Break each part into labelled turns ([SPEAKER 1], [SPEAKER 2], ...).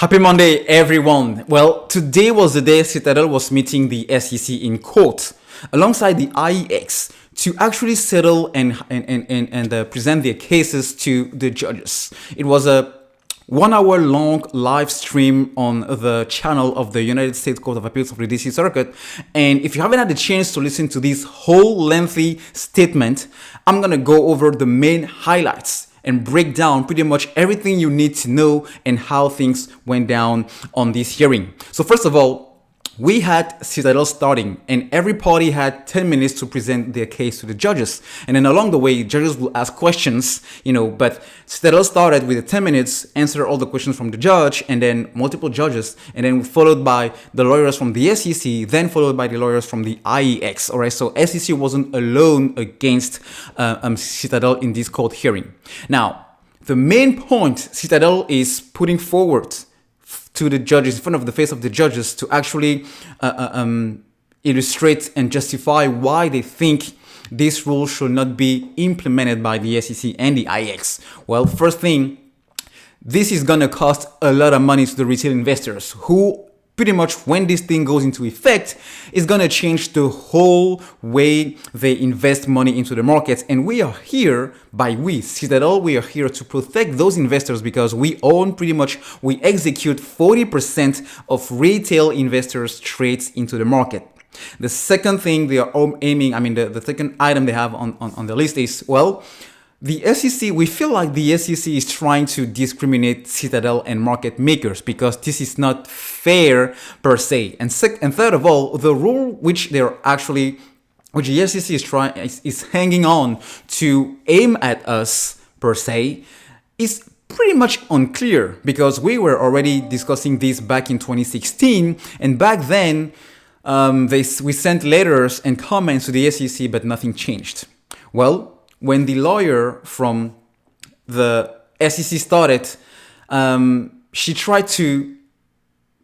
[SPEAKER 1] Happy Monday, everyone. Well, today was the day Citadel was meeting the SEC in court alongside the IEX to actually settle and present their cases to the judges. It was a 1 hour long live stream on the channel of the United States Court of Appeals of the DC Circuit. And if you haven't had the chance to listen to this whole lengthy statement, I'm going to go over the main highlights and break down pretty much everything you need to know and how things went down on this hearing. So first of all, we had Citadel starting and every party had 10 minutes to present their case to the judges. And then along the way, judges will ask questions, but Citadel started with the 10 minutes, answer all the questions from the judge and then multiple judges, and then followed by the lawyers from the SEC, then followed by the lawyers from the IEX. All right, so SEC wasn't alone against Citadel in this court hearing. Now, the main point Citadel is putting forward to the judges, in front of the face of the judges, to actually illustrate and justify why they think this rule should not be implemented by the SEC and the IEX. Well, first thing, this is going to cost a lot of money to the retail investors who pretty much, when this thing goes into effect, is going to change the whole way they invest money into the markets. And we are here, Citadel, we are here to protect those investors because we execute 40% of retail investors' trades into the market. The second thing they are aiming, the second item they have on the list is, well, the SEC, we feel like the SEC is trying to discriminate Citadel and market makers because this is not fair per se. And third of all, the rule which the SEC is hanging on to aim at us per se is pretty much unclear because we were already discussing this back in 2016, and back then we sent letters and comments to the SEC, but nothing changed. Well, when the lawyer from the SEC started, she tried to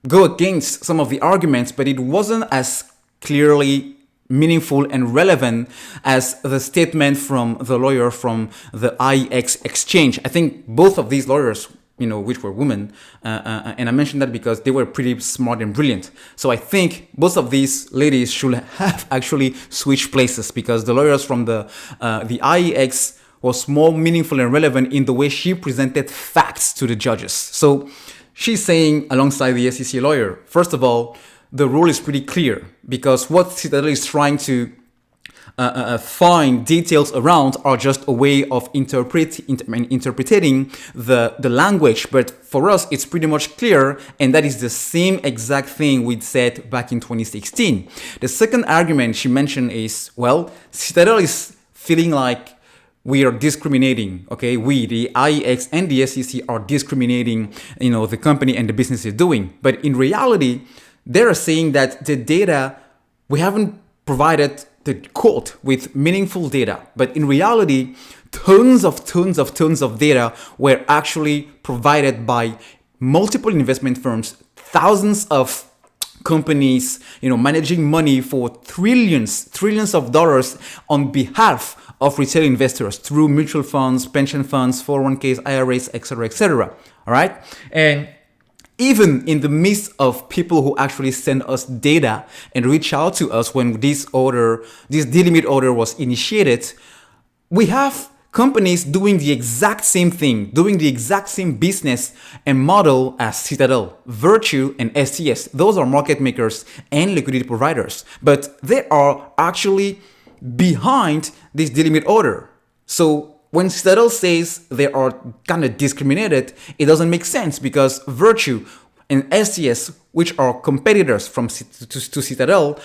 [SPEAKER 1] go against some of the arguments, but it wasn't as clearly meaningful and relevant as the statement from the lawyer from the IEX exchange. I think both of these lawyers, which were women, and I mentioned that because they were pretty smart and brilliant. So I think both of these ladies should have actually switched places because the lawyers from the IEX was more meaningful and relevant in the way she presented facts to the judges. So she's saying alongside the SEC lawyer, first of all, the rule is pretty clear because what Citadel is trying to find details around are just a way of interpreting the language. But for us, it's pretty much clear, and that is the same exact thing we'd said back in 2016. The second argument she mentioned is, well, Citadel is feeling like we are discriminating, okay? We, the IEX and the SEC are discriminating, the company and the business is doing. But in reality, they're saying that the data, we haven't provided the court with meaningful data, but in reality, tons of data were actually provided by multiple investment firms, thousands of companies, managing money for trillions of dollars on behalf of retail investors through mutual funds, pension funds, 401ks, IRAs, etc. All right, and even in the midst of people who actually send us data and reach out to us when this delimit order was initiated, we have companies doing the exact same thing, doing the exact same business and model as Citadel, Virtue, and STS. Those are market makers and liquidity providers, but they are actually behind this delimit order. So when Citadel says they are kind of discriminated, it doesn't make sense because Virtue and STS, which are competitors to Citadel,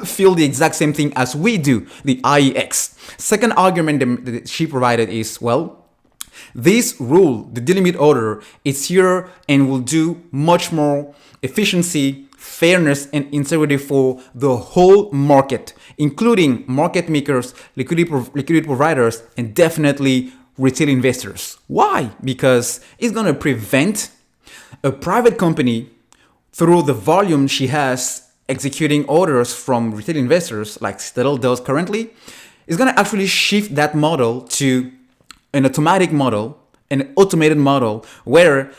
[SPEAKER 1] feel the exact same thing as we do, the IEX. Second argument that she provided is, well, this rule, the delimit order, is here and will do much more efficiency, fairness, and integrity for the whole market, including market makers, liquidity providers, and definitely retail investors. Why? Because it's going to prevent a private company, through the volume she has executing orders from retail investors like Citadel does currently, is going to actually shift that model to an automated model where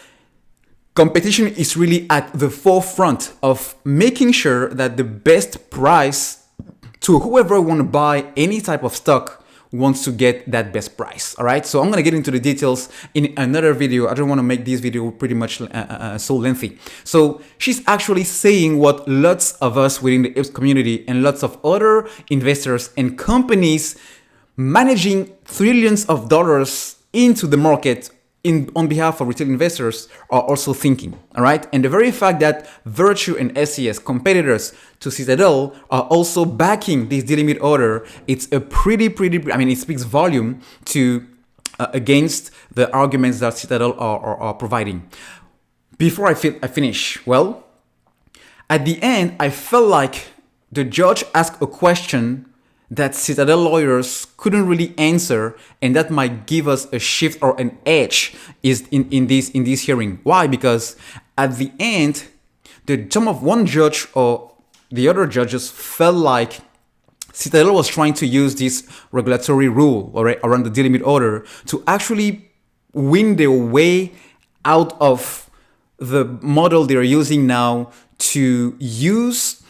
[SPEAKER 1] competition is really at the forefront of making sure that the best price to whoever want to buy any type of stock wants to get that best price. All right, so I'm going to get into the details in another video. I don't want to make this video pretty much so lengthy. So she's actually saying what lots of us within the apes community and lots of other investors and companies managing trillions of dollars into the market on behalf of retail investors are also thinking. All right, and the very fact that Virtue and SES, competitors to Citadel, are also backing this delimit order, it's a I mean, it speaks volume to against the arguments that Citadel are providing. Before I finish, well, at the end, I felt like the judge asked a question that Citadel lawyers couldn't really answer, and that might give us a shift or an edge in this hearing. Why? Because at the end, some of one judge or the other judges felt like Citadel was trying to use this regulatory rule around the delimit order to actually win their way out of the model they're using now to use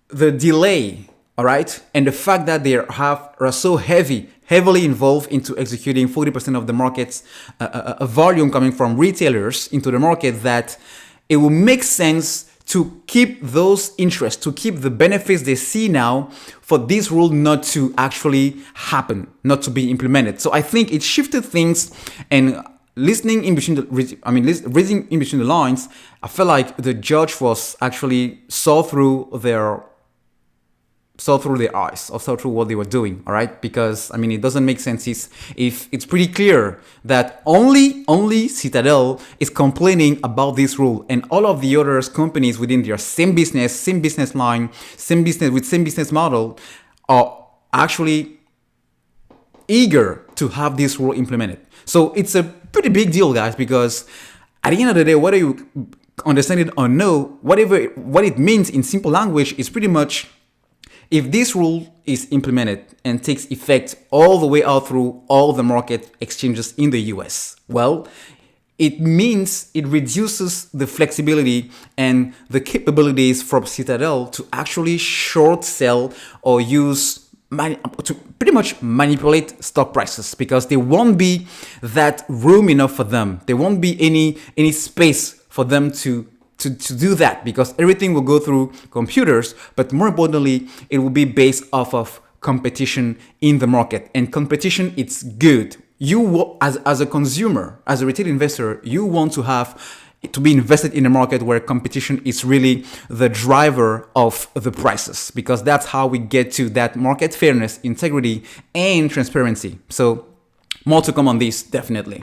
[SPEAKER 1] the delay. All right, and the fact that they are so heavily involved into executing 40% of the market's volume coming from retailers into the market, that it will make sense to keep those interests, to keep the benefits they see now, for this rule not to actually happen, not to be implemented. So I think it shifted things, and reading in between the lines, I felt like the judge was actually saw through their eyes, or saw through what they were doing. All right, because I mean, it doesn't make sense if it's pretty clear that only Citadel is complaining about this rule, and all of the other companies within their same business line, same business model are actually eager to have this rule implemented. So it's a pretty big deal, guys, because at the end of the day, whether you understand it or no, what it means in simple language is pretty much, if this rule is implemented and takes effect all the way out through all the market exchanges in the US, well, it means it reduces the flexibility and the capabilities from Citadel to actually short sell or use to pretty much manipulate stock prices, because there won't be that room enough for them. There won't be any space for them to do that, because everything will go through computers, but more importantly, it will be based off of competition in the market. And competition, it's good. You, as a consumer, as a retail investor, you want to be invested in a market where competition is really the driver of the prices, because that's how we get to that market fairness, integrity, and transparency. So more to come on this, definitely.